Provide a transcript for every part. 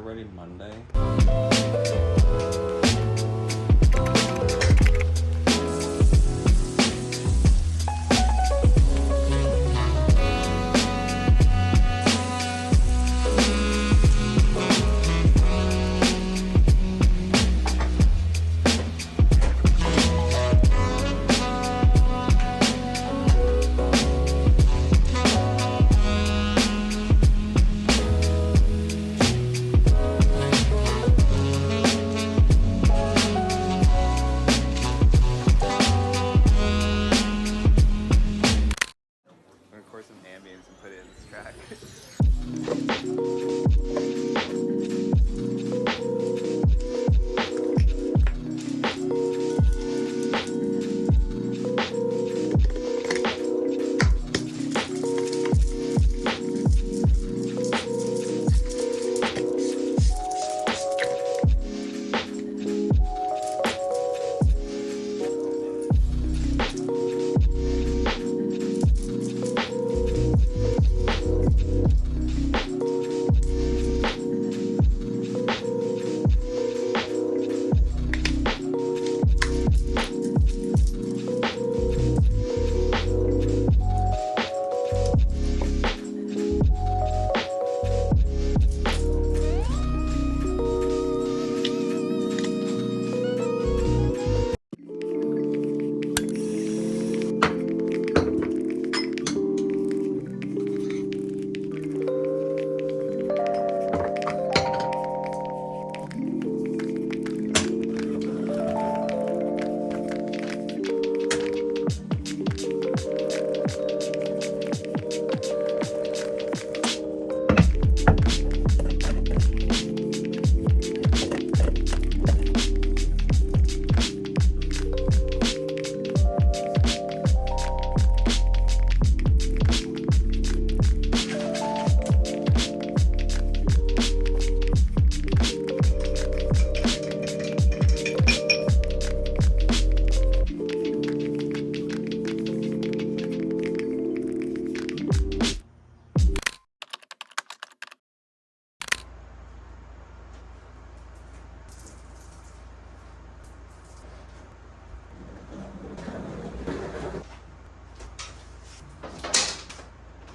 already Monday? Record some ambience and put it in this track.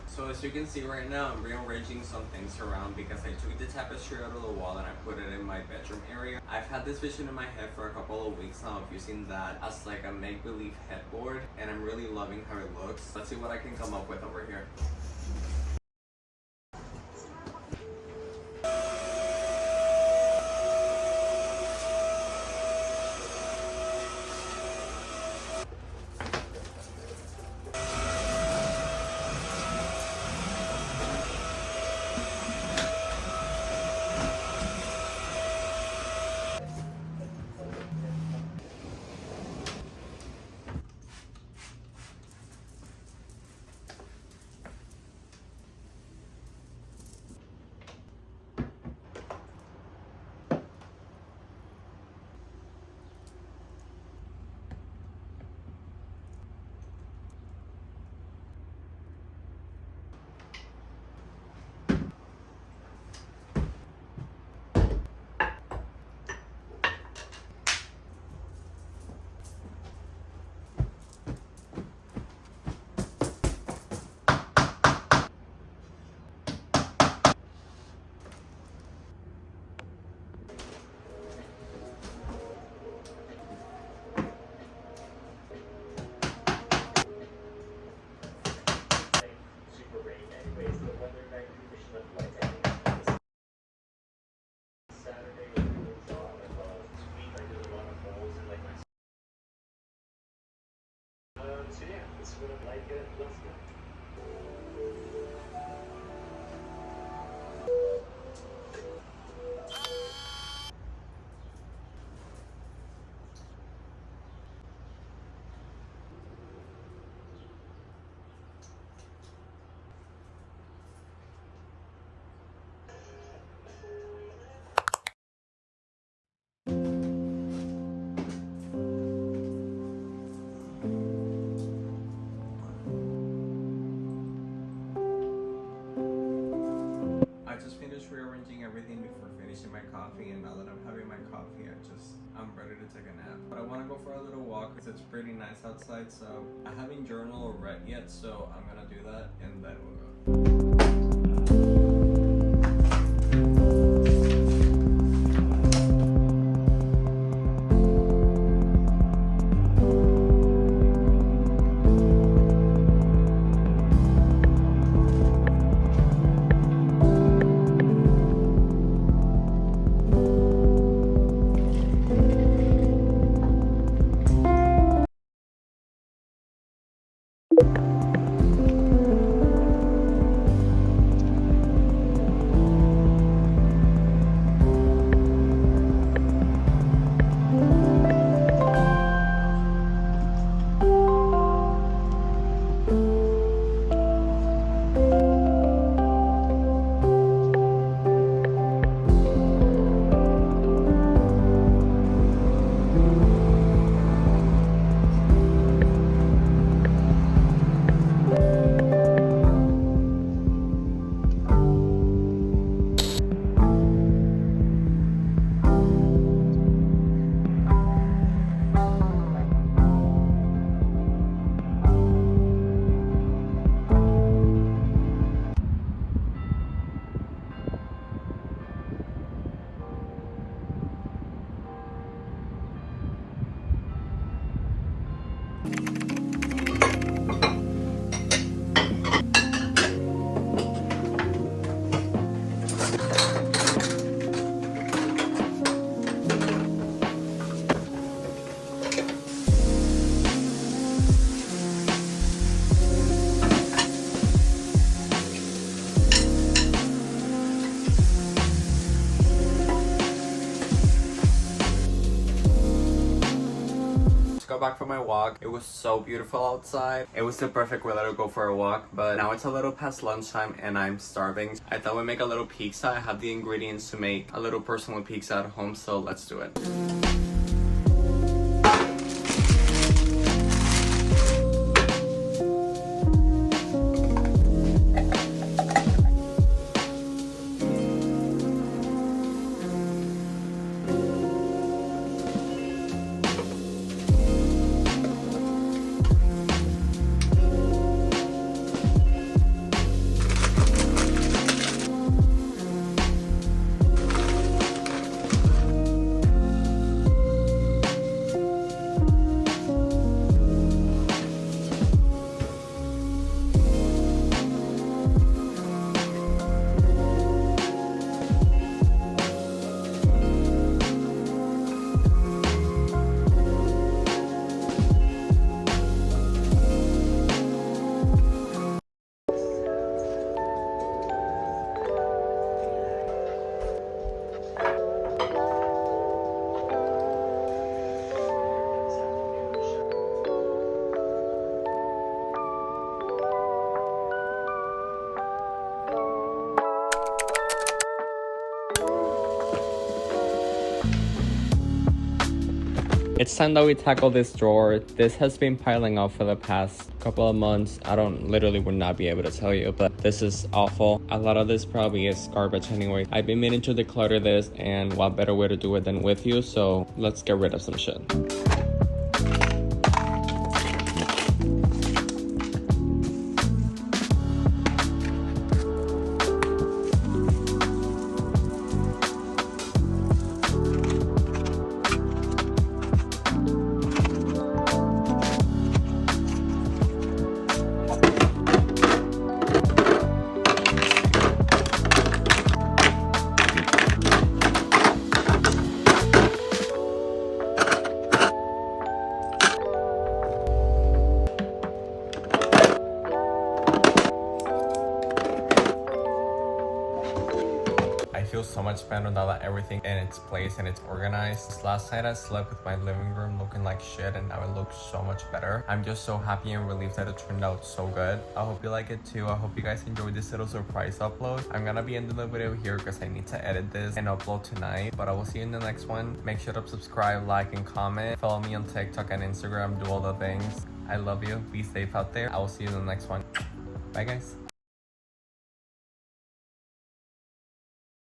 So as you can see right now, I'm rearranging some things around because I took the tapestry out of the wall and I put it in my bedroom area. I've had this vision in my head for a couple of weeks now of using that as like a make-believe headboard, and I'm really loving how it looks. Let's see what I can come up with over here. my coffee, and now that I'm having my coffee, I'm ready to take a nap. But I want to go for a little walk because it's pretty nice outside, so I haven't journaled or read yet, so I'm gonna do that and then we'll go. Go back for my walk. It was so beautiful outside. It was the perfect weather to go for a walk, but now it's a little past lunchtime and I'm starving. I thought we'd make a little pizza. I have the ingredients to make a little personal pizza at home, so let's do it. It's time that we tackle this drawer. This has been piling up for the past couple of months. Literally would not be able to tell you, but this is awful. A lot of this probably is garbage anyway. I've been meaning to declutter this, and what better way to do it than with you, so let's get rid of some shit. feel so much better now that everything in its place and it's organized. Last night I slept with my living room looking like shit, and now it looks so much better. I'm just so happy and relieved that it turned out so good. I hope you like it too. I hope you guys enjoyed this little surprise upload. I'm gonna be ending the video here because I need to edit this and upload tonight, but I will see you in the next one. Make sure to subscribe, like, and comment. Follow me on TikTok and Instagram. Do all the things. I love you. Be safe out there. I will see you in the next one. Bye guys.